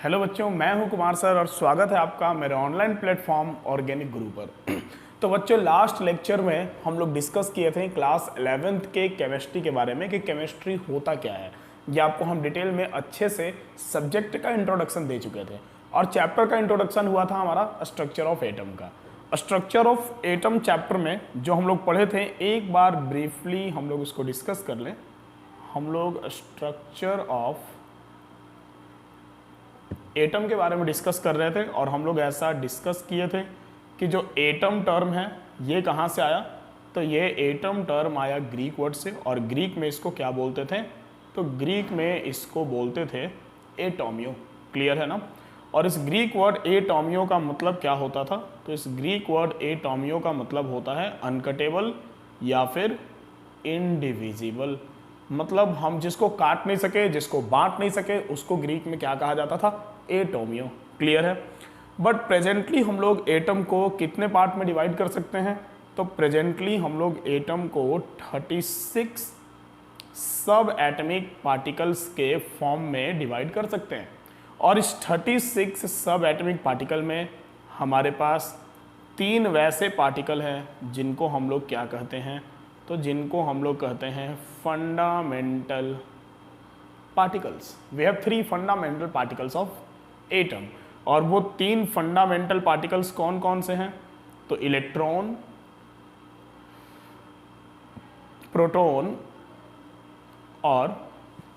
Hello बच्चों, मैं हूं कुमार सर और स्वागत है आपका मेरे ऑनलाइन प्लेटफॉर्म ऑर्गेनिक गुरु पर। तो बच्चों, लास्ट लेक्चर में हम लोग डिस्कस किए थे क्लास 11th के केमिस्ट्री के बारे में कि केमिस्ट्री होता क्या है। ये आपको हम डिटेल में अच्छे से सब्जेक्ट का इंट्रोडक्शन दे चुके थे और चैप्टर का इंट्रोडक्शन हुआ था हमारा स्ट्रक्चर ऑफ एटम का। स्ट्रक्चर ऑफ एटम चैप्टर में जो हम लोग पढ़े थे, एक बार ब्रीफली हम लोग उसको डिस्कस कर लें। हम लोग स्ट्रक्चर ऑफ एटम के बारे में डिस्कस कर रहे थे और हम लोग ऐसा डिस्कस किए थे कि जो एटम टर्म है ये कहाँ से आया, तो ये एटम टर्म आया ग्रीक वर्ड से। और ग्रीक में इसको क्या बोलते थे, तो ग्रीक में इसको बोलते थे एटोमियो। क्लियर है ना। और इस ग्रीक वर्ड एटोमियो का मतलब क्या होता था, तो इस ग्रीक वर्ड एटोमियो का मतलब होता है अनकटेबल या फिर इनडिविजिबल। मतलब हम जिसको काट नहीं सके, जिसको बांट नहीं सके, उसको ग्रीक में क्या कहा जाता था, एटोमियो। क्लियर है। बट प्रेजेंटली हम लोग एटम को कितने पार्ट में डिवाइड कर सकते हैं, तो प्रेजेंटली हम लोग एटम को 36 सब एटमिक पार्टिकल्स के फॉर्म में डिवाइड कर सकते हैं। और इस 36 सब एटमिक पार्टिकल में हमारे पास 3 वैसे पार्टिकल हैं जिनको हम लोग क्या कहते हैं, तो जिनको हम लोग कहते हैं fundamental particles. We have 3 fundamental particles of atom. और वो 3 फंडामेंटल पार्टिकल्स कौन कौन से हैं, तो इलेक्ट्रॉन, प्रोटॉन और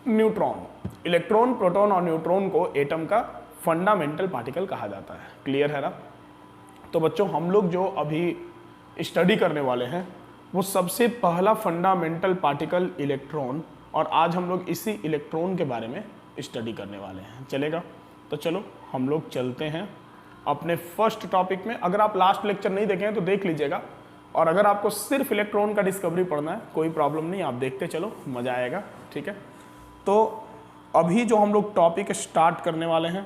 न्यूट्रॉन। इलेक्ट्रॉन, प्रोटॉन और न्यूट्रॉन को एटम का फंडामेंटल पार्टिकल कहा जाता है। क्लियर है ना। तो बच्चों, हम लोग जो अभी स्टडी करने वाले हैं वो सबसे पहला फंडामेंटल पार्टिकल इलेक्ट्रॉन, और आज हम लोग इसी इलेक्ट्रॉन के बारे में स्टडी करने वाले हैं। चलेगा। तो चलो हम लोग चलते हैं अपने फर्स्ट टॉपिक में। अगर आप लास्ट लेक्चर नहीं देखे हैं तो देख लीजिएगा, और अगर आपको सिर्फ इलेक्ट्रॉन का डिस्कवरी पढ़ना है कोई प्रॉब्लम नहीं, आप देखते चलो, मज़ा आएगा। ठीक है। तो अभी जो हम लोग टॉपिक स्टार्ट करने वाले हैं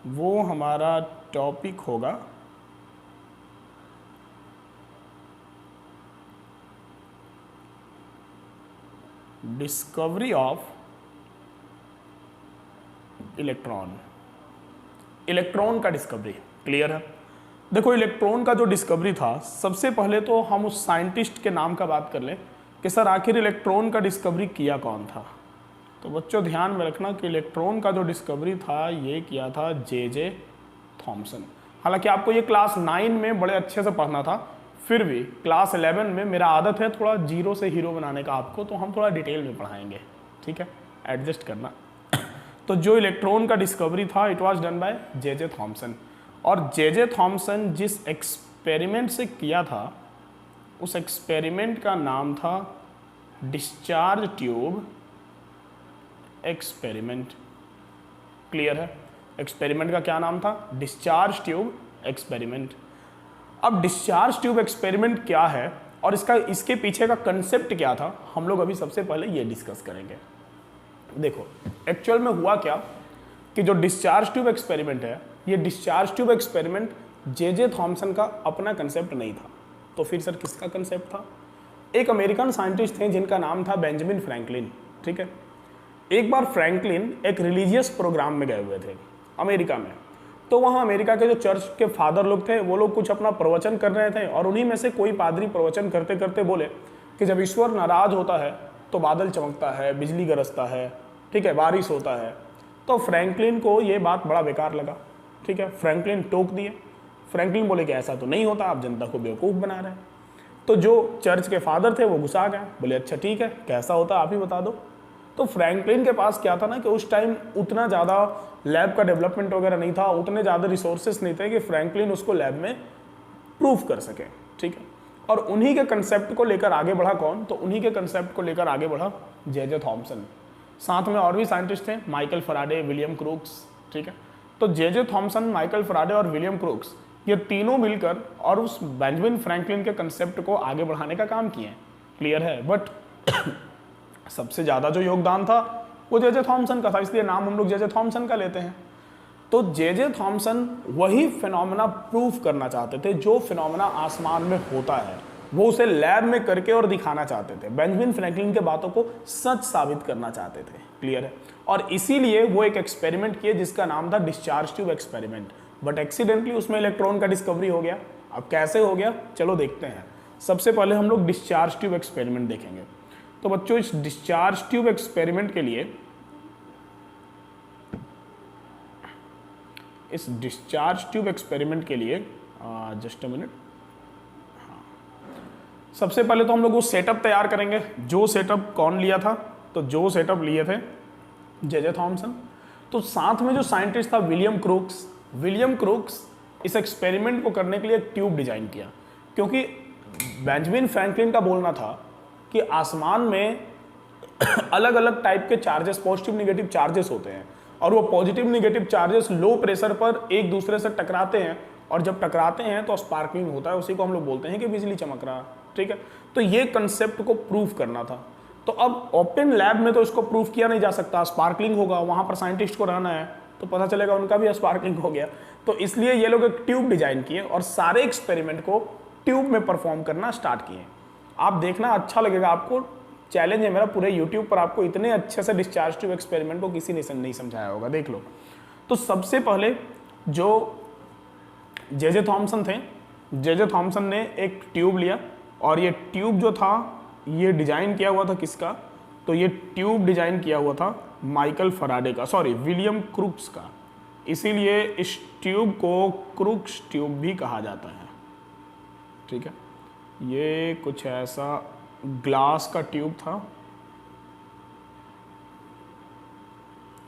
वो हमारा टॉपिक होगा डिस्कवरी ऑफ इलेक्ट्रॉन। इलेक्ट्रॉन का डिस्कवरी। क्लियर है। देखो, इलेक्ट्रॉन का जो डिस्कवरी था, सबसे पहले तो हम उस साइंटिस्ट के नाम का बात कर लें कि सर आखिर इलेक्ट्रॉन का डिस्कवरी किया कौन था। तो बच्चों ध्यान में रखना कि इलेक्ट्रॉन का जो डिस्कवरी था ये किया था जे थॉमसन। हालांकि आपको ये क्लास 9 में बड़े अच्छे से पढ़ना था, फिर भी क्लास 11 में मेरा आदत है थोड़ा जीरो से हीरो बनाने का आपको, तो हम थोड़ा डिटेल में पढ़ाएंगे। ठीक है, एडजस्ट करना। तो जो इलेक्ट्रॉन का डिस्कवरी था, it was done by J Thomson. और जे थॉमसन जिस एक्सपेरिमेंट से किया था, उस एक्सपेरिमेंट का नाम था डिस्चार्ज ट्यूब एक्सपेरिमेंट। क्लियर है। एक्सपेरिमेंट का क्या नाम था, डिस्चार्ज ट्यूब एक्सपेरिमेंट। अब डिस्चार्ज ट्यूब एक्सपेरिमेंट क्या है और इसके पीछे का कंसेप्ट क्या था, हम लोग अभी सबसे पहले ये डिस्कस करेंगे। देखो, एक्चुअल में हुआ क्या कि जो डिस्चार्ज ट्यूब एक्सपेरिमेंट है, ये discharge tube experiment J Thomson का अपना कंसेप्ट नहीं था। तो फिर सर किसका कंसेप्ट था, एक अमेरिकन साइंटिस्ट थे जिनका नाम था बेंजामिन फ्रैंकलिन। ठीक है। एक बार फ्रैंकलिन एक रिलीजियस प्रोग्राम में गए हुए थे अमेरिका में। तो वहाँ अमेरिका के जो चर्च के फादर लोग थे वो लोग कुछ अपना प्रवचन कर रहे थे, और उन्हीं में से कोई पादरी प्रवचन करते करते बोले कि जब ईश्वर नाराज होता है तो बादल चमकता है, बिजली गरजता है, ठीक है, बारिश होता है। तो फ्रैंकलिन को ये बात बड़ा बेकार लगा। ठीक है। फ्रैंकलिन टोक दिए। फ्रैंकलिन बोले कि ऐसा तो नहीं होता, आप जनता को बेवकूफ़ बना रहे हैं। तो जो चर्च के फादर थे वो गुस्सा गए, बोले अच्छा ठीक है, कैसा होता आप ही बता दो। तो फ्रैंकलिन के पास क्या था ना कि उस टाइम उतना ज़्यादा लैब का डेवलपमेंट वगैरह नहीं था, उतने ज़्यादा रिसोर्सेस नहीं थे कि फ्रैंकलिन उसको लैब में प्रूफ कर सके। ठीक है। और उन्हीं के कंसेप्ट को लेकर आगे बढ़ा कौन, तो उन्हीं के कंसेप्ट को लेकर आगे बढ़ा जे थॉमसन। साथ में और भी साइंटिस्ट थे, माइकल फराडे, विलियम क्रूक्स। ठीक है। तो जे थॉमसन, माइकल फराडे और विलियम क्रूक्स, ये तीनों मिलकर और उस बेंजामिन फ्रैंकलिन के कंसेप्ट को आगे बढ़ाने का काम किए। क्लियर है। बट सबसे ज़्यादा जो योगदान था वो जे थॉमसन का था, इसलिए नाम हम लोग जे थॉमसन का लेते हैं। तो जे थॉमसन वही फिनोमेना प्रूफ करना चाहते थे जो फिनोमेना आसमान में होता है, वो उसे लैब में करके और दिखाना चाहते थे। बेंजामिन फ्रैंकलिन के बातों को सच साबित करना चाहते थे। क्लियर है? और इसीलिए वो एक एक्सपेरिमेंट किए जिसका नाम था discharge tube experiment, but accidentally उसमें इलेक्ट्रॉन का डिस्कवरी हो गया। अब कैसे हो गया, चलो देखते हैं। सबसे पहले हम लोग डिस्चार्ज ट्यूब एक्सपेरिमेंट देखेंगे। तो बच्चों, इस डिस्चार्ज ट्यूब एक्सपेरिमेंट के लिए, इस डिस्चार्ज ट्यूब एक्सपेरिमेंट के लिए जस्ट अ मिनट, सबसे पहले तो हम लोग वो सेटअप तैयार करेंगे। जो सेटअप कौन लिया था, तो जो सेटअप लिए थे जे थॉमसन। तो साथ में जो साइंटिस्ट था विलियम क्रूक्स, विलियम क्रूक्स इस एक्सपेरिमेंट को करने के लिए एक ट्यूब डिजाइन किया, क्योंकि बेंजामिन फ्रैंकलिन का बोलना था कि आसमान में अलग अलग टाइप के चार्जेस, पॉजिटिव निगेटिव चार्जेस होते हैं, और वो positive negative charges low pressure पर एक दूसरे से टकराते हैं, और जब टकराते हैं तो स्पार्कलिंग होता है, उसी को हम लोग बोलते हैं कि बिजली चमक रहा। ठीक है? तो ये कंसेप्ट को प्रूव करना था। तो अब ओपन लैब में तो इसको प्रूव किया नहीं जा सकता, स्पार्कलिंग होगा, वहां पर साइंटिस्ट को रहना है, तो पता चलेगा उनका भी स्पार्कलिंग हो गया। तो इसलिए ये लोग एक ट्यूब डिजाइन किए और सारे एक्सपेरिमेंट को ट्यूब में परफॉर्म करना स्टार्ट किए। आप देखना, अच्छा लगेगा आपको। चैलेंज है मेरा, पूरे यूट्यूब पर आपको इतने अच्छे से डिस्चार्ज ट्यूब एक्सपेरिमेंट को किसी ने नहीं समझाया होगा, देख लो। तो सबसे पहले जो जे थॉमसन थे, जे थॉमसन ने एक ट्यूब लिया, और ये ट्यूब जो था ये डिजाइन किया हुआ था किसका, तो ये ट्यूब डिजाइन किया हुआ था माइकल फराडे का, सॉरी विलियम क्रूक्स का। इसीलिए इस ट्यूब को क्रूक्स ट्यूब भी कहा जाता है। ठीक है? ये कुछ ऐसा ग्लास का ट्यूब था,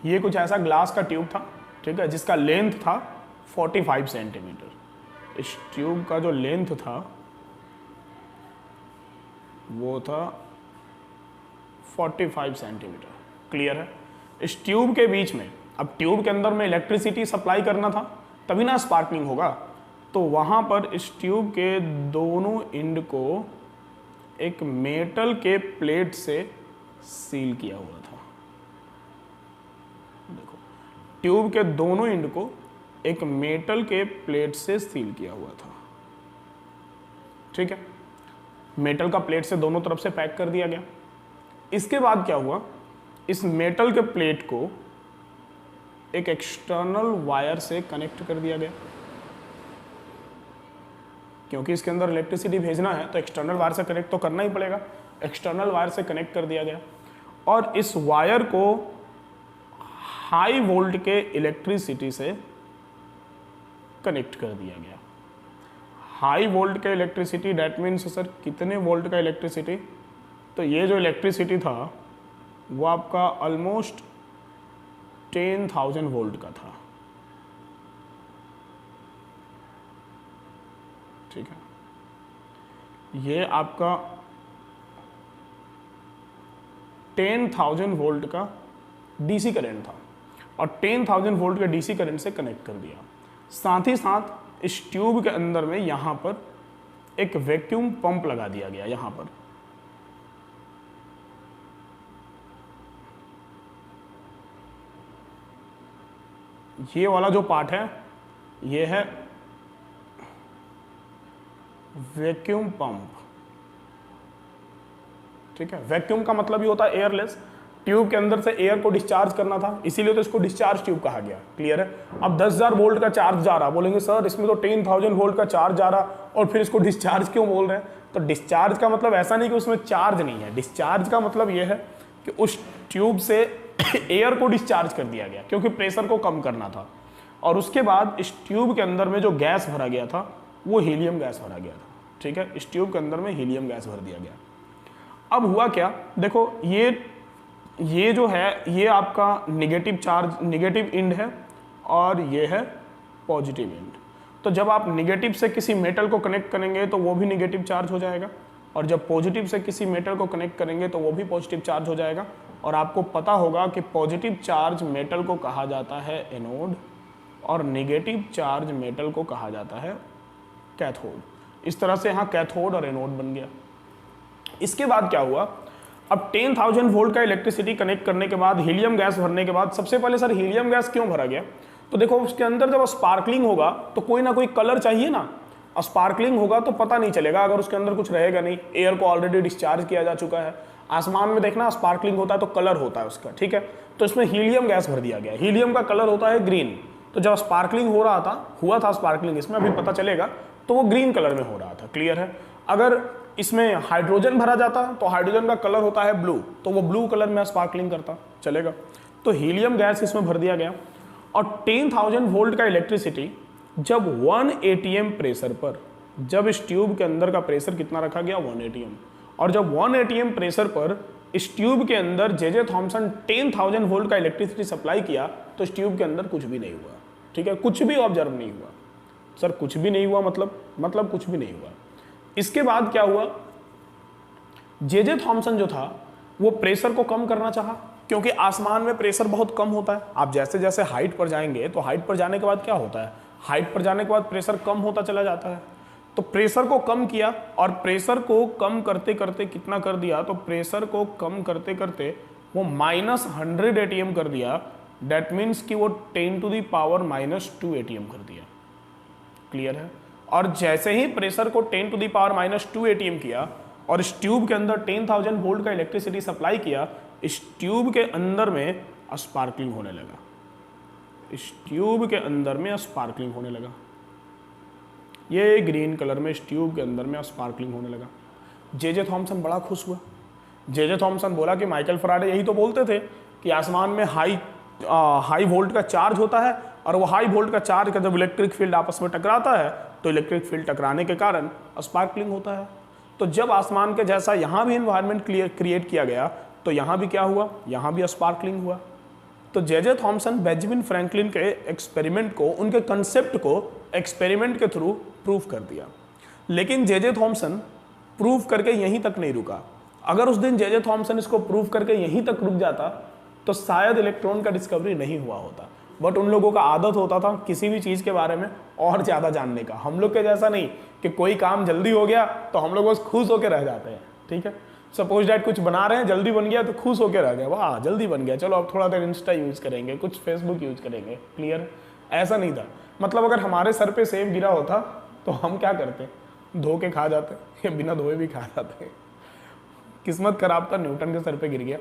ये कुछ ऐसा ग्लास का ट्यूब था। ठीक है? जिसका लेंथ था 45 सेंटीमीटर। इस ट्यूब का जो लेंथ था वो था 45 सेंटीमीटर। क्लियर है? इस ट्यूब के बीच में, अब ट्यूब के अंदर में इलेक्ट्रिसिटी सप्लाई करना था, तभी ना स्पार्कलिंग होगा। तो वहां पर इस ट्यूब के दोनों एंड को एक मेटल के प्लेट से सील किया हुआ था। देखो, ट्यूब के दोनों एंड को एक मेटल के प्लेट से सील किया हुआ था। ठीक है? मेटल का प्लेट से दोनों तरफ से पैक कर दिया गया। इसके बाद क्या हुआ, इस मेटल के प्लेट को एक एक्सटर्नल वायर से कनेक्ट कर दिया गया, क्योंकि इसके अंदर इलेक्ट्रिसिटी भेजना है तो एक्सटर्नल वायर से कनेक्ट तो करना ही पड़ेगा। एक्सटर्नल वायर से कनेक्ट कर दिया गया, और इस वायर को हाई वोल्ट के इलेक्ट्रिसिटी से कनेक्ट कर दिया गया। हाई वोल्ट का इलेक्ट्रिसिटी, डैट मीन्स सर कितने वोल्ट का इलेक्ट्रिसिटी, तो ये जो इलेक्ट्रिसिटी था वो आपका ऑलमोस्ट 10,000 वोल्ट का था। ठीक है? ये आपका 10,000 वोल्ट का डीसी करंट था, और 10,000 वोल्ट के डीसी करंट से कनेक्ट कर दिया। साथ ही साथ इस ट्यूब के अंदर में यहां पर एक वैक्यूम पंप लगा दिया गया। यहां पर ये वाला जो पार्ट है ये है वैक्यूम पंप। ठीक है? वैक्यूम का मतलब ये होता है एयरलेस। ट्यूब के अंदर से एयर को डिस्चार्ज करना था, इसीलिए तो इसको डिस्चार्ज ट्यूब कहा गया। क्लियर है? अब 10,000 वोल्ट का चार्ज जा रहा, बोलेंगे सर इसमें तो 10,000 वोल्ट का चार्ज जा रहा, और फिर इसको डिस्चार्ज क्यों बोल रहे हैं? तो डिस्चार्ज का मतलब ऐसा नहीं कि उसमें चार्ज नहीं है। डिस्चार्ज का मतलब यह है कि उस ट्यूब से एयर को डिस्चार्ज कर दिया गया, क्योंकि प्रेशर को कम करना था। और उसके बाद इस ट्यूब के अंदर में जो गैस भरा गया था वो हीलियम गैस भरा गया था। ठीक है? इस ट्यूब के अंदर में हीलियम गैस भर दिया गया। अब हुआ क्या, देखो ये जो है ये आपका निगेटिव चार्ज, निगेटिव एंड है, और ये है पॉजिटिव एंड। तो जब आप निगेटिव से किसी मेटल को कनेक्ट करेंगे तो वो भी निगेटिव चार्ज हो जाएगा, और जब पॉजिटिव से किसी मेटल को कनेक्ट करेंगे तो वो भी पॉजिटिव चार्ज हो जाएगा। और आपको पता होगा कि पॉजिटिव चार्ज मेटल को कहा जाता है एनोड, और निगेटिव चार्ज मेटल को कहा जाता है कैथोड। इस तरह से यहाँ कैथोड और एनोड बन गया। इसके बाद क्या हुआ, अब 10,000 वोल्ट का इलेक्ट्रिसिटी कनेक्ट करने के बाद, हीलियम गैस भरने के बाद, सबसे पहले सर हीलियम गैस क्यों भरा गया, तो देखो उसके अंदर जब स्पार्कलिंग होगा तो कोई ना कोई कलर चाहिए ना। स्पार्कलिंग होगा तो पता नहीं चलेगा अगर उसके अंदर कुछ रहेगा नहीं, एयर को ऑलरेडी डिस्चार्ज किया जा चुका है। आसमान में देखना स्पार्कलिंग होता है तो कलर होता है उसका, ठीक है। तो इसमें हीलियम गैस भर दिया गया है, हीलियम का कलर होता है ग्रीन। तो जब स्पार्कलिंग हुआ था स्पार्कलिंग इसमें, अभी पता चलेगा, तो वो ग्रीन कलर में हो रहा था। क्लियर है। अगर इसमें हाइड्रोजन भरा जाता तो हाइड्रोजन का कलर होता है ब्लू, तो वो ब्लू कलर में स्पार्कलिंग करता, चलेगा। तो हीलियम गैस इसमें भर दिया गया। और 10,000 वोल्ट का इलेक्ट्रिसिटी जब 1 atm प्रेशर पर, जब इस ट्यूब के अंदर का प्रेशर कितना रखा गया 1 atm, और जब 1 atm प्रेशर पर इस ट्यूब के अंदर जे थॉमसन 10,000 वोल्ट का इलेक्ट्रिसिटी सप्लाई किया, तो इस ट्यूब के अंदर कुछ भी नहीं हुआ, ठीक है, कुछ भी ऑब्जर्व नहीं हुआ। सर कुछ भी नहीं हुआ मतलब कुछ भी नहीं हुआ। इसके बाद क्या हुआ, जे थॉमसन जो था वो प्रेशर को कम करना चाहा, क्योंकि आसमान में प्रेशर बहुत कम होता है। आप जैसे जैसे हाइट पर जाएंगे तो हाइट पर जाने के बाद क्या होता है, हाइट पर जाने के बाद प्रेशर कम होता चला जाता है। तो प्रेशर को कम किया, और प्रेशर को कम करते करते कितना कर दिया, तो प्रेशर को कम करते करते वो -100 atm कर दिया। डेट मीन्स कि वो 10⁻⁻² atm कर दिया। क्लियर है। और जैसे ही प्रेशर को 10⁻² atm किया और इस ट्यूब के अंदर 10,000 वोल्ट का इलेक्ट्रिसिटी सप्लाई किया, इस ट्यूब के अंदर में स्पार्कलिंग होने लगा, इस ट्यूब के अंदर में स्पार्कलिंग होने लगा। ये ग्रीन कलर में इस ट्यूब के अंदर में स्पार्कलिंग होने लगा। जे थॉमसन बड़ा खुश हुआ। जे थॉमसन बोला कि माइकल फैराडे यही तो बोलते थे कि आसमान में हाई वोल्ट का चार्ज होता है, और वो हाई वोल्ट का चार्ज का जब इलेक्ट्रिक फील्ड आपस में टकराता है तो इलेक्ट्रिक फील्ड टकराने के कारण स्पार्कलिंग होता है। तो जब आसमान के जैसा यहाँ भी इन्वायरमेंट क्रिएट किया गया, तो यहाँ भी क्या हुआ, यहाँ भी स्पार्कलिंग हुआ। तो जे थॉमसन बेंजामिन फ्रैंकलिन के एक्सपेरिमेंट को, उनके कंसेप्ट को एक्सपेरिमेंट के थ्रू प्रूफ कर दिया। लेकिन जे थॉमसन प्रूफ करके यहीं तक नहीं रुका। अगर उस दिन जे थॉमसन इसको प्रूफ करके यहीं तक रुक जाता तो शायद इलेक्ट्रॉन का डिस्कवरी नहीं हुआ होता। बट उन लोगों का आदत होता था किसी भी चीज़ के बारे में और ज़्यादा जानने का। हम लोग के जैसा नहीं कि कोई काम जल्दी हो गया तो हम लोग बस खुश होकर रह जाते हैं, ठीक है। सपोज डैट कुछ बना रहे हैं, जल्दी बन गया तो खुश होकर रह गए, वाह जल्दी बन गया, चलो अब थोड़ा देर इंस्टा यूज़ करेंगे, कुछ फेसबुक यूज़ करेंगे। क्लियर। ऐसा नहीं था। मतलब अगर हमारे सर पे सेब गिरा होता तो हम क्या करते, धो के खा जाते, या बिना धोए भी खा जाते। किस्मत खराब था, न्यूटन के सर पे गिर गया,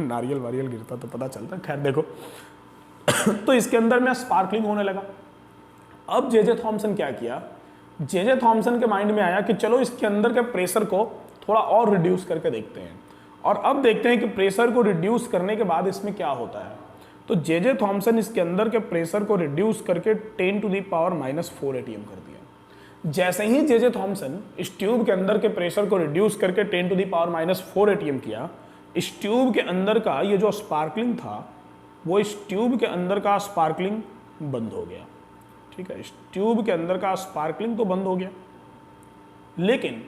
नारियल वारियल गिरता तो पता चलता। खैर देखो तो इसके अंदर में स्पार्कलिंग होने लगा। अब जे थॉमसन क्या किया, जे थॉमसन के माइंड में आया कि चलो इसके अंदर के प्रेशर को थोड़ा और रिड्यूस करके देखते हैं, और अब देखते हैं कि प्रेशर को रिड्यूस करने के बाद इसमें क्या होता है। तो जे थॉमसन इसके अंदर के प्रेशर को रिड्यूस करके 10⁻⁻⁴ atm कर दिया। जैसे ही जे थॉमसन इस ट्यूब के अंदर के प्रेशर को रिड्यूस करके 10⁻⁴ atm किया, इस ट्यूब के अंदर का ये जो स्पार्कलिंग था, वो इस ट्यूब के अंदर का स्पार्कलिंग बंद हो गया, ठीक है। इस ट्यूब के अंदर का स्पार्कलिंग तो बंद हो गया, लेकिन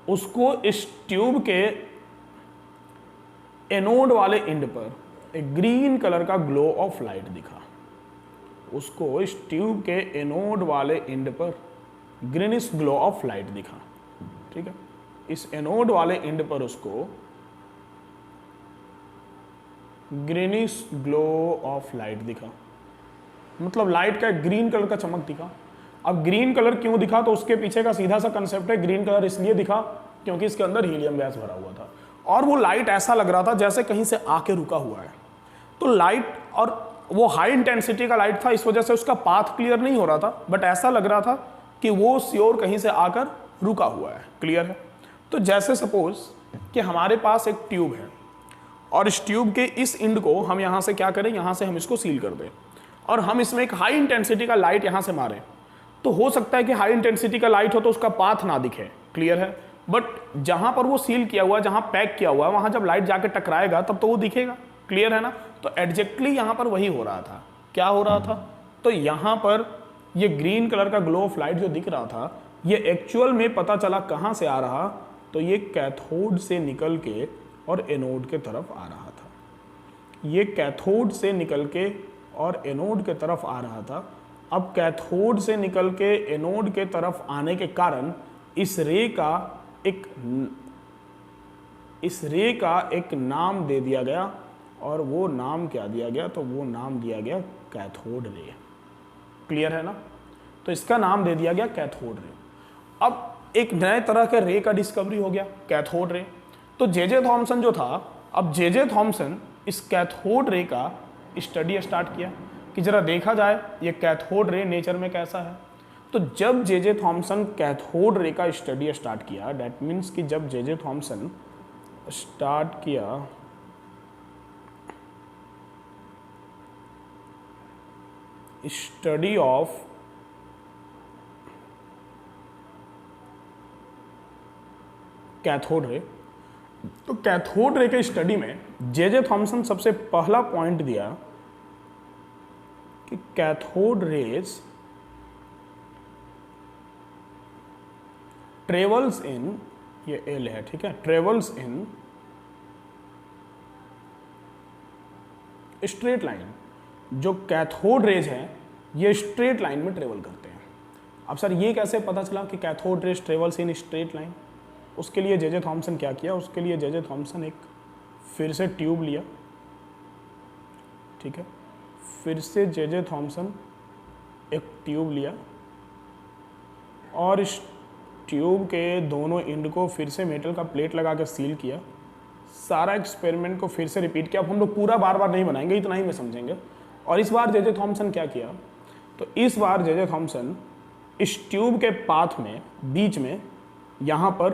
उसको इस ट्यूब के एनोड वाले एंड पर एक ग्रीन कलर का ग्लो ऑफ लाइट दिखा। उसको इस ट्यूब के एनोड वाले एंड पर ग्रीनिश ग्लो ऑफ लाइट दिखा, ठीक है। इस एनोड वाले एंड पर उसको ग्रीनिश ग्लो ऑफ लाइट दिखा, मतलब लाइट का ग्रीन कलर का चमक दिखा। अब ग्रीन कलर क्यों दिखा, तो उसके पीछे का सीधा सा कंसेप्ट है, ग्रीन कलर इसलिए दिखा क्योंकि इसके अंदर हीलियम गैस भरा हुआ था, और वो लाइट ऐसा लग रहा था जैसे कहीं से आके रुका हुआ है। तो लाइट, और वो हाई इंटेंसिटी का लाइट था, इस वजह से उसका पाथ क्लियर नहीं हो रहा था, बट ऐसा लग रहा था कि वो श्योर कहीं से आकर रुका हुआ है। क्लियर है। तो जैसे सपोज कि हमारे पास एक ट्यूब है, और इस ट्यूब के इस एंड को हम यहाँ से क्या करें, यहाँ से हम इसको सील कर दें, और हम इसमें एक हाई इंटेंसिटी का लाइट यहाँ से मारें, तो हो सकता है कि हाई इंटेंसिटी का लाइट हो तो उसका पाथ ना दिखे। क्लियर है। बट जहाँ पर वो सील किया हुआ, जहाँ पैक किया हुआ, वहाँ जब लाइट जाके टकराएगा तब तो वो दिखेगा। क्लियर है ना। तो एग्जैक्टली यहाँ पर वही हो रहा था। क्या हो रहा था, तो यहाँ पर ये ग्रीन कलर का ग्लो ऑफ लाइट जो दिख रहा था, ये एक्चुअल में पता चला कहाँ से आ रहा, तो ये कैथोड से निकल के और एनोड के तरफ आ रहा था। ये कैथोड से निकल के और एनोड के तरफ आ रहा था। अब कैथोड से निकल के एनोड के तरफ आने के कारण इस रे का एक नाम दे दिया गया, और वो नाम क्या दिया गया, तो वो नाम दिया गया कैथोड रे। क्लियर है ना। तो इसका नाम दे दिया गया कैथोड रे। अब एक नए तरह के रे का डिस्कवरी हो गया, कैथोड रे। तो जे थॉमसन जो था, अब जे थॉमसन इस कैथोड रे का स्टडी स्टार्ट किया कि जरा देखा जाए ये कैथोड रे नेचर में कैसा है। तो जब जे थॉमसन कैथोड रे का स्टडी स्टार्ट किया, दैट मीन्स कि जब जे थॉमसन स्टार्ट किया स्टडी ऑफ कैथोड रे, तो कैथोड रे के स्टडी में जे थॉमसन सबसे पहला पॉइंट दिया कि कैथोड रेज ट्रेवल्स इन, ये एल है, ठीक है, ट्रेवल्स इन स्ट्रेट लाइन। जो कैथोड रेज है ये स्ट्रेट लाइन में ट्रेवल करते हैं। अब सर ये कैसे पता चला कि cathode rays travels in straight line? उसके लिए जे थॉमसन क्या किया, उसके लिए जे थॉमसन एक फिर से ट्यूब लिया, ठीक है, फिर से जे थॉमसन एक ट्यूब लिया और इस ट्यूब के दोनों एंड को फिर से मेटल का प्लेट लगा कर सील किया। सारा एक्सपेरिमेंट को फिर से रिपीट किया। अब हम लोग पूरा बार बार नहीं बनाएंगे, इतना ही में समझेंगे। और इस बार जे थॉमसन क्या किया, तो इस बार जे थॉमसन इस ट्यूब के पाथ में बीच में यहाँ पर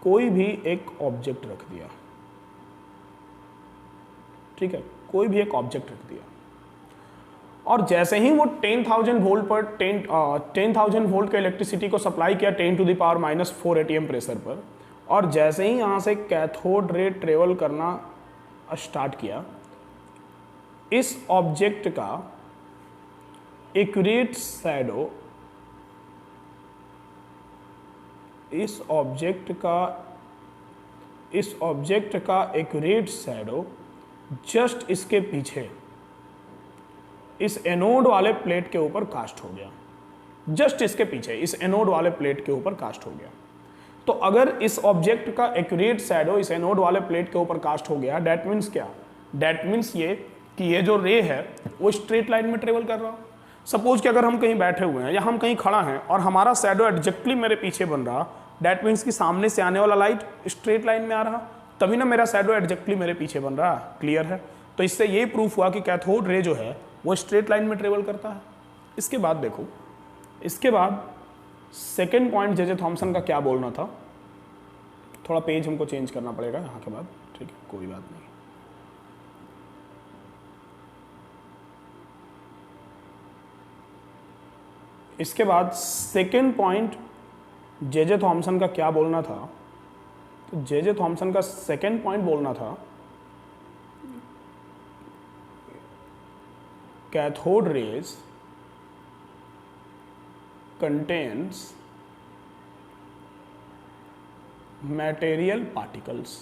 कोई भी एक ऑब्जेक्ट रख दिया, ठीक है, कोई भी एक ऑब्जेक्ट रख दिया। और जैसे ही वो 10,000 वोल्ट पर 10,000 वोल्ट के इलेक्ट्रिसिटी को सप्लाई किया 10⁻⁻4 एटीएम प्रेशर पर, और जैसे ही यहाँ से कैथोड रे ट्रेवल करना स्टार्ट किया, इस ऑब्जेक्ट का एक्यूरेट शैडो, इस ऑब्जेक्ट का एक्यूरेट शैडो जस्ट इसके पीछे इस एनोड वाले प्लेट के ऊपर कास्ट हो गया। जस्ट इसके पीछे इस एनोड वाले प्लेट के ऊपर कास्ट हो गया। तो अगर इस ऑब्जेक्ट का एक्यूरेट शैडो इस एनोड वाले प्लेट के ऊपर कास्ट हो गया, दैट मीन्स क्या? दैट मीन्स ये कि ये जो रे है वो स्ट्रेट लाइन में ट्रेवल कर रहा। सपोज कि अगर हम कहीं बैठे हुए हैं या हम कहीं खड़ा हैं और हमारा शैडो एग्जैक्टली मेरे पीछे बन रहा, दैट मीन्स कि सामने से आने वाला लाइट स्ट्रेट लाइन में आ रहा, तभी ना मेरा शैडो एग्जैक्टली मेरे पीछे बन रहा। क्लियर है? तो इससे ये प्रूफ हुआ कि कैथोड रे जो है वो स्ट्रेट लाइन में ट्रेवल करता है। इसके बाद देखो, इसके बाद सेकेंड पॉइंट जे थॉमसन का क्या बोलना था, थोड़ा पेज हमको चेंज करना पड़ेगा यहाँ के बाद, ठीक है, कोई बात नहीं। इसके बाद सेकेंड पॉइंट जे थॉमसन का क्या बोलना था, तो जे थॉमसन का सेकेंड पॉइंट बोलना था cathode rays contains material particles.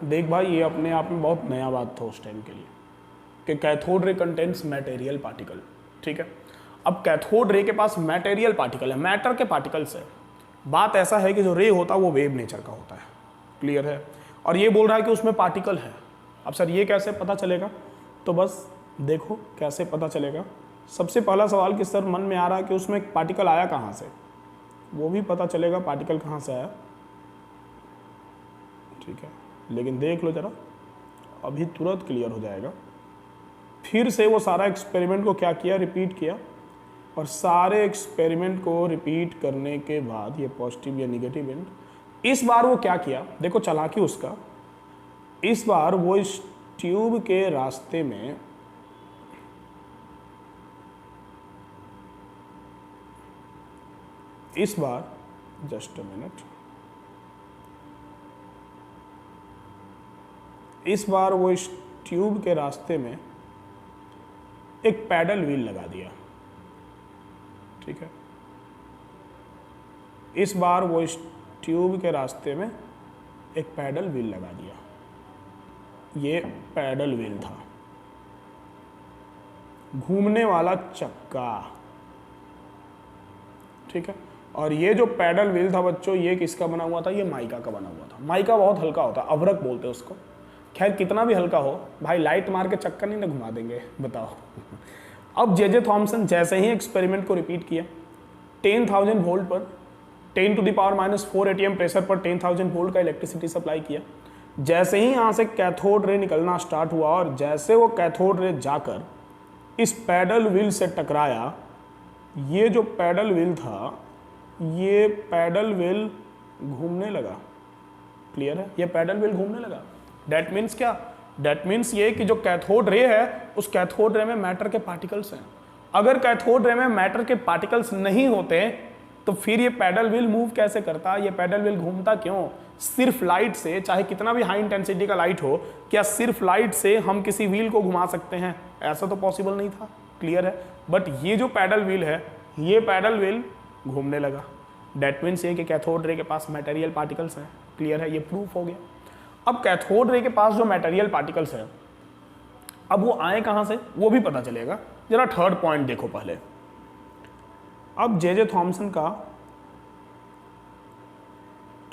देख भाई, ये अपने आप में बहुत नया बात था उस टाइम के लिए कि cathode ray contains material particle, ठीक है। अब कैथोड रे के पास मटेरियल पार्टिकल है, मैटर के पार्टिकल्स है। बात ऐसा है कि जो रे होता है वो वेव नेचर का होता है। क्लियर है? और ये बोल रहा है कि उसमें पार्टिकल है। अब सर ये कैसे पता चलेगा? तो बस देखो कैसे पता चलेगा। सबसे पहला सवाल कि सर मन में आ रहा है कि उसमें एक पार्टिकल आया कहाँ से, वो भी पता चलेगा पार्टिकल कहाँ से आया, ठीक है। लेकिन देख लो जरा, अभी तुरंत क्लियर हो जाएगा। फिर से वो सारा एक्सपेरिमेंट को क्या किया, रिपीट किया, और सारे एक्सपेरिमेंट को रिपीट करने के बाद ये पॉजिटिव या निगेटिव एंड, इस बार वो क्या किया, देखो चालाकी उसका, इस बार वो इस ट्यूब के रास्ते में इस बार जस्ट अ मिनट, इस बार वो इस ट्यूब के रास्ते में एक पैडल व्हील लगा दिया, ठीक है। इस बार वो इस ट्यूब के रास्ते में एक पैडल व्हील लगा दिया। ये पैडल व्हील था, घूमने वाला चक्का, ठीक है। और ये जो पैडल व्हील था बच्चों, ये किसका बना हुआ था? ये माइका का बना हुआ था। माइका बहुत हल्का होता है, अभ्रक बोलते हैं उसको। खैर कितना भी हल्का हो भाई, लाइट मार के चक्कर नहीं ना घुमा देंगे, बताओ। अब जे थॉमसन जैसे ही एक्सपेरिमेंट को रिपीट किया 10,000 वोल्ट पर, 10⁻⁴ ATM प्रेशर पर 10,000 वोल्ट का इलेक्ट्रिसिटी सप्लाई किया। जैसे ही यहाँ से कैथोड रे निकलना स्टार्ट हुआ और जैसे वो कैथोड रे जाकर इस पैडल व्हील से टकराया, ये जो पैडल व्हील था, ये पैडल व्हील घूमने लगा। क्लियर है? ये पैडल व्हील घूमने लगा। डेट मीन्स क्या? डेट मीन्स ये कि जो कैथोड रे है, उस कैथोड रे में मैटर के पार्टिकल्स हैं। अगर कैथोड रे में मैटर के पार्टिकल्स नहीं होते तो फिर ये पैडल व्हील मूव कैसे करता? ये पैडल व्हील घूमता क्यों? सिर्फ लाइट से, चाहे कितना भी हाई इंटेंसिटी का लाइट हो, क्या सिर्फ लाइट से हम किसी व्हील को घुमा सकते हैं? ऐसा तो पॉसिबल नहीं था। क्लियर है? बट ये जो पैडल व्हील है, ये पैडल व्हील घूमने लगा। डेट मीन्स ये कि कैथोड रे के पास मटेरियल पार्टिकल्स हैं। क्लियर है? ये प्रूफ हो गया। अब कैथोड रे के पास जो मटेरियल पार्टिकल्स हैं, अब वो आए कहां से वो भी पता चलेगा। जरा थर्ड पॉइंट देखो पहले। अब जे थॉमसन का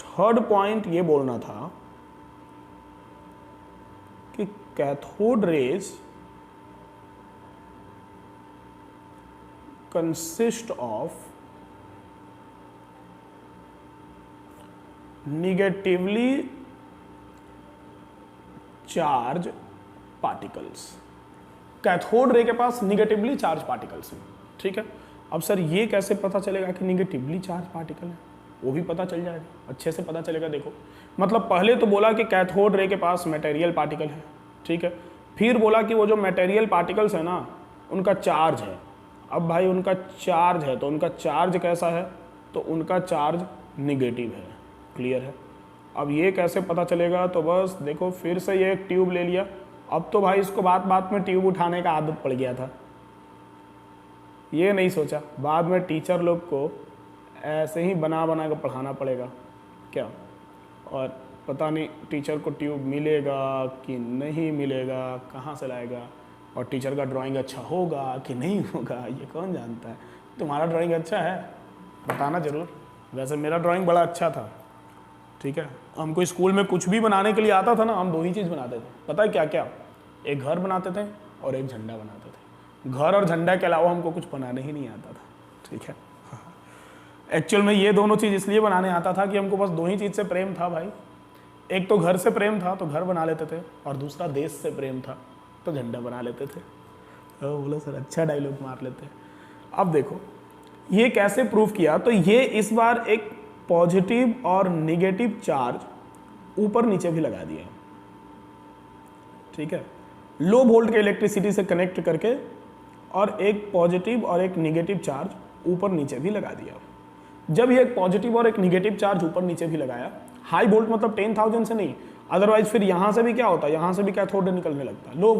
थर्ड पॉइंट ये बोलना था कि cathode rays consist of negatively charge particles. Cathode ray के पास निगेटिवली चार्ज पार्टिकल्स हैं। ठीक है? अब सर ये कैसे पता चलेगा कि निगेटिवली चार्ज पार्टिकल है? वो भी पता चल जाएगा, अच्छे से पता चलेगा। देखो, मतलब पहले तो बोला कि कैथोड रे के पास मटेरियल पार्टिकल है। ठीक है? फिर बोला कि वो जो मटेरियल पार्टिकल्स है ना, उनका चार्ज है। अब भाई उनका चार्ज है तो उनका चार्ज कैसा है? तो उनका चार्ज निगेटिव है। क्लियर है? अब ये कैसे पता चलेगा? तो बस देखो, फिर से ये एक ट्यूब ले लिया। अब तो भाई इसको बात बात में ट्यूब उठाने का आदत पड़ गया था। ये नहीं सोचा बाद में टीचर लोग को ऐसे ही बना बना कर पढ़ाना पड़ेगा क्या, और पता नहीं टीचर को ट्यूब मिलेगा कि नहीं मिलेगा, कहाँ से लाएगा, और टीचर का ड्राइंग अच्छा होगा कि नहीं होगा, ये कौन जानता है। तुम्हारा ड्राइंग अच्छा है बताना ज़रूर। वैसे मेरा ड्राइंग बड़ा अच्छा था। ठीक है? हमको स्कूल में कुछ भी बनाने के लिए आता था ना, हम दो ही चीज़ बनाते थे। पता है क्या क्या? एक घर बनाते थे और एक झंडा बनाते थे। घर और झंडा के अलावा हमको कुछ बनाने ही नहीं आता था। ठीक है? एक्चुअल में ये दोनों चीज़ इसलिए बनाने आता था कि हमको बस दो ही चीज़ से प्रेम था भाई। एक तो घर से प्रेम था तो घर बना लेते थे, और दूसरा देश से प्रेम था तो झंडा बना लेते थे। बोलो सर अच्छा डायलॉग मार लेते। अब देखो ये कैसे प्रूव किया। तो ये इस बार एक पॉजिटिव और निगेटिव चार्ज ऊपर नीचे भी लगा दिया। ठीक है? लो वोल्ट के इलेक्ट्रिसिटी से कनेक्ट करके, और एक पॉजिटिव और एक निगेटिव चार्ज ऊपर नीचे भी लगा दिया। जब ये एक पॉजिटिव और एक निगेटिव चार्ज ऊपर नीचे भी लगाया, हाई वोल्ट मतलब 10,000 से नहीं, अदरवाइज फिर यहाँ से भी क्या होता है, यहाँ से भी कैथोड निकलने लगता है। लो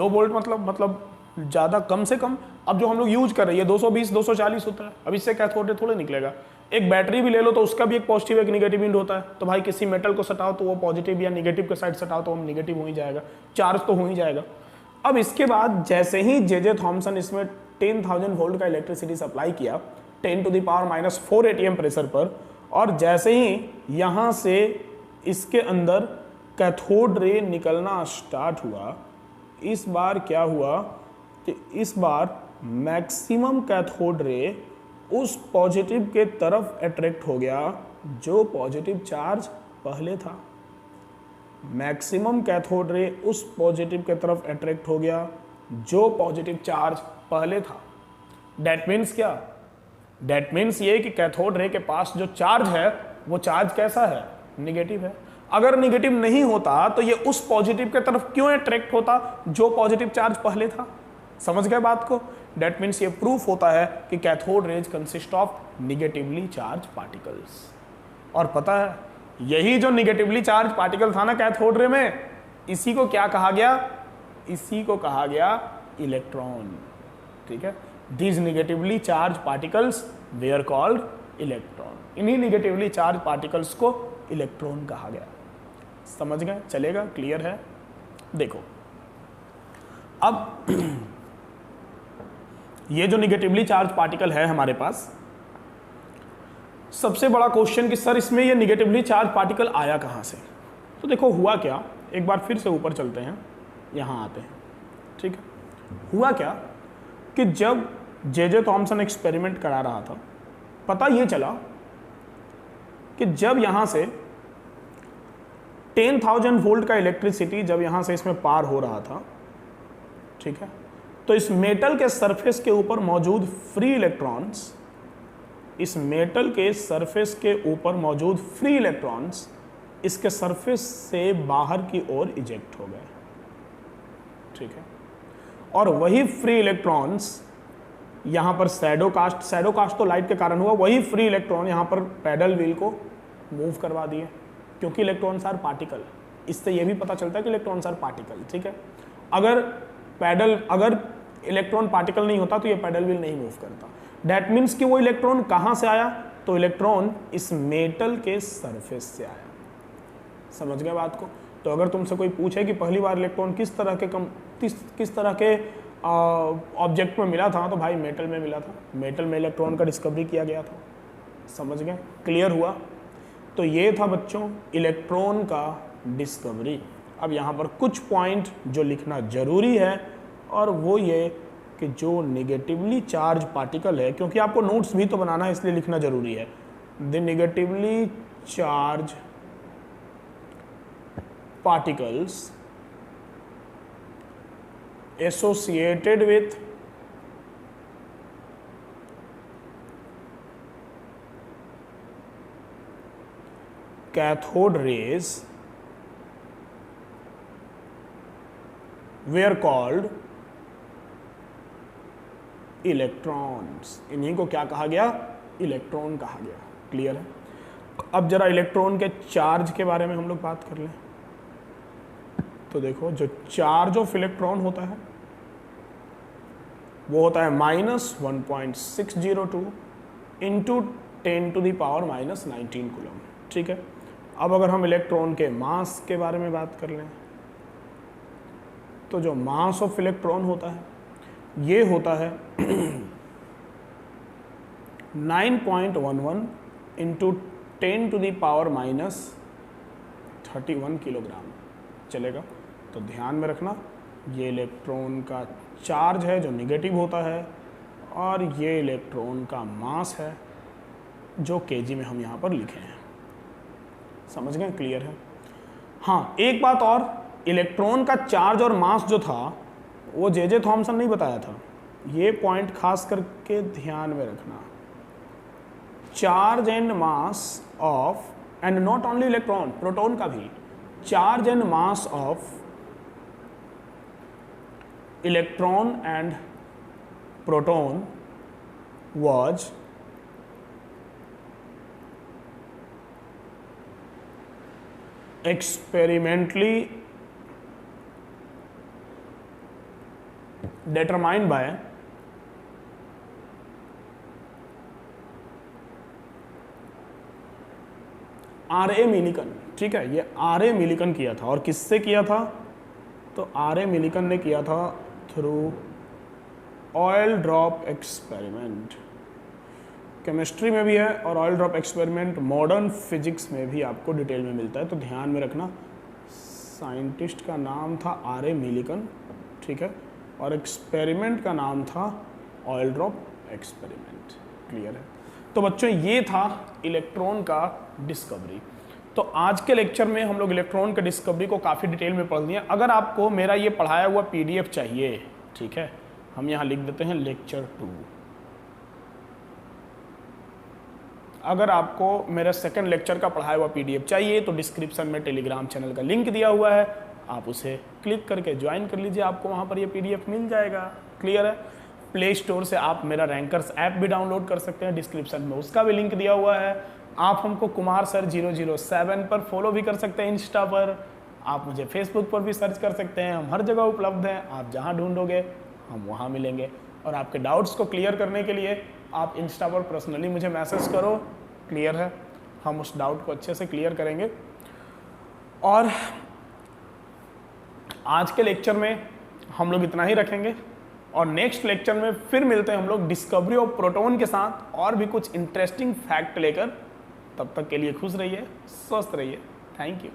वोल्ट मतलब ज़्यादा, कम से कम। अब जो हम लोग यूज कर रहे हैं 220 240 होता है, अब इससे कैथोड थोड़े निकलेगा। एक बैटरी भी ले लो तो उसका भी एक पॉजिटिव एक निगेटिव इंड होता है। तो भाई किसी मेटल को सटाओ तो वो पॉजिटिव या निगेटिव के साइड सटाओ तो वो निगेटिव हो ही जाएगा, चार्ज तो हो ही जाएगा। अब इसके बाद जैसे ही जे थॉमसन इसमें 10,000 वोल्ट का इलेक्ट्रिसिटी सप्लाई किया 10⁻⁴ ATM प्रेशर पर, और जैसे ही यहाँ से इसके अंदर कैथोड रे निकलना स्टार्ट हुआ, इस बार क्या हुआ कि इस बार मैक्सिमम कैथोड रे उस पॉजिटिव के तरफ अट्रैक्ट हो गया जो पॉजिटिव चार्ज पहले था। मैक्सिमम कैथोड रे उस पॉजिटिव के तरफ अट्रैक्ट हो गया जो पॉजिटिव चार्ज पहले था। डेट मीन्स क्या? डेट मीन्स ये कि कैथोड रे के पास जो चार्ज है वो चार्ज कैसा है? निगेटिव है। अगर निगेटिव नहीं होता तो ये उस पॉजिटिव के तरफ क्यों अट्रैक्ट होता जो पॉजिटिव चार्ज पहले था? समझ गए बात को? डेट मीन्स ये प्रूफ होता है कि cathode rays consist of negatively charge particles. और पता है यही जो निगेटिवली चार्ज पार्टिकल था ना कैथोड रे में, इसी को क्या कहा गया? इसी को कहा गया इलेक्ट्रॉन। ठीक है? These negatively charged particles were called electron। इन्हीं निगेटिवली चार्ज पार्टिकल्स को इलेक्ट्रॉन कहा गया। समझ गए? चलेगा? क्लियर है? देखो अब ये जो निगेटिवली चार्ज पार्टिकल है हमारे पास, सबसे बड़ा क्वेश्चन कि सर इसमें ये निगेटिवली चार्ज पार्टिकल आया कहाँ से? तो देखो हुआ क्या, एक बार फिर से ऊपर चलते हैं, यहाँ आते हैं। ठीक है? हुआ क्या कि जब जे थॉमसन एक्सपेरिमेंट करा रहा था, पता ये चला कि जब यहाँ से 10,000 वोल्ट का इलेक्ट्रिसिटी जब यहाँ से इसमें पार हो रहा था, ठीक है, तो इस मेटल के सरफेस के ऊपर मौजूद फ्री इलेक्ट्रॉन्स, इस मेटल के सरफेस के ऊपर मौजूद फ्री इलेक्ट्रॉन्स इसके सरफेस से बाहर की ओर इजेक्ट हो गए, ठीक है, और वही फ्री इलेक्ट्रॉन्स यहाँ पर शैडो कास्ट तो लाइट के कारण हुआ, वही फ्री इलेक्ट्रॉन यहाँ पर पैडल व्हील को मूव करवा दिए, क्योंकि इलेक्ट्रॉन्स आर पार्टिकल। इससे ये भी पता चलता है कि इलेक्ट्रॉन्स आर पार्टिकल, ठीक है। अगर इलेक्ट्रॉन पार्टिकल नहीं होता तो ये पैडल व्हील नहीं मूव करता। दैट मीन्स कि वो इलेक्ट्रॉन कहाँ से आया, तो इलेक्ट्रॉन इस मेटल के सरफेस से आया। समझ गए बात को? तो अगर तुमसे कोई पूछे कि पहली बार इलेक्ट्रॉन किस तरह के ऑब्जेक्ट में मिला था, तो भाई मेटल में मिला था, मेटल में इलेक्ट्रॉन का डिस्कवरी किया गया था। समझ गए? क्लियर हुआ? तो ये था बच्चों इलेक्ट्रॉन का डिस्कवरी। अब यहाँ पर कुछ पॉइंट जो लिखना जरूरी है, और वो ये कि जो नेगेटिवली चार्ज पार्टिकल है, क्योंकि आपको नोट्स भी तो बनाना है इसलिए लिखना जरूरी है, the negatively charge particles associated with cathode rays were called electrons. इन्हीं को क्या कहा गया? इलेक्ट्रॉन कहा गया। क्लियर है? अब जरा इलेक्ट्रॉन के चार्ज के बारे में हम लोग बात कर लें। तो देखो, जो चार्ज ऑफ इलेक्ट्रॉन होता है वो होता है -1.602 इंटू 10⁻⁻19 कूलम, ठीक है। अब अगर हम इलेक्ट्रॉन के मास के बारे में बात कर लें, तो जो मास ऑफ इलेक्ट्रॉन होता है ये होता है 9.11 इंटू 10⁻31 किलोग्राम। चलेगा? तो ध्यान में रखना, ये इलेक्ट्रॉन का चार्ज है जो नेगेटिव होता है, और ये इलेक्ट्रॉन का मास है जो केजी में हम यहाँ पर लिखे हैं। समझ गए? क्लियर है? हाँ, एक बात और, इलेक्ट्रॉन का चार्ज और मास जो था वो जे थॉमसन नहीं बताया था, ये पॉइंट खास करके ध्यान में रखना। Charge and mass of, and not only electron, proton का भी, charge and mass of electron and proton was experimentally determined by R.A. Millikan. ठीक है, ये R.A. मिलिकन किया था। और किससे किया था? तो R.A. मिलिकन ने किया था through oil drop experiment. Chemistry में भी है और oil drop experiment modern physics में भी आपको डिटेल में मिलता है, तो ध्यान में रखना। साइंटिस्ट का नाम था R.A. मिलिकन, ठीक है, और एक्सपेरिमेंट का नाम था ऑयल ड्रॉप एक्सपेरिमेंट। क्लियर है? तो बच्चों, ये था इलेक्ट्रॉन का डिस्कवरी। तो आज के लेक्चर में हम लोग इलेक्ट्रॉन के डिस्कवरी को काफ़ी डिटेल में पढ़ लिया। अगर आपको मेरा ये पढ़ाया हुआ PDF चाहिए, ठीक है, हम यहाँ लिख देते हैं लेक्चर 2। अगर आपको मेरा सेकंड लेक्चर का पढ़ाया हुआ PDF चाहिए तो डिस्क्रिप्शन में टेलीग्राम चैनल का लिंक दिया हुआ है, आप उसे क्लिक करके ज्वाइन कर लीजिए, आपको वहाँ पर ये PDF मिल जाएगा। क्लियर है? प्ले स्टोर से आप मेरा रैंकर्स ऐप भी डाउनलोड कर सकते हैं, डिस्क्रिप्शन में उसका भी लिंक दिया हुआ है। आप हमको कुमार सर 007 पर फॉलो भी कर सकते हैं, इंस्टा पर। आप मुझे फेसबुक पर भी सर्च कर सकते हैं, हम हर जगह उपलब्ध हैं। आप जहां ढूंढोगे हम वहां मिलेंगे। और आपके डाउट्स को क्लियर करने के लिए आप इंस्टा पर पर्सनली मुझे मैसेज करो। क्लियर है? हम उस डाउट को अच्छे से क्लियर करेंगे। और आज के लेक्चर में हम लोग इतना ही रखेंगे, और नेक्स्ट लेक्चर में फिर मिलते हैं हम लोग डिस्कवरी ऑफ प्रोटॉन के साथ और भी कुछ इंटरेस्टिंग फैक्ट लेकर। तब तक के लिए खुश रहिए, स्वस्थ रहिए। Thank you.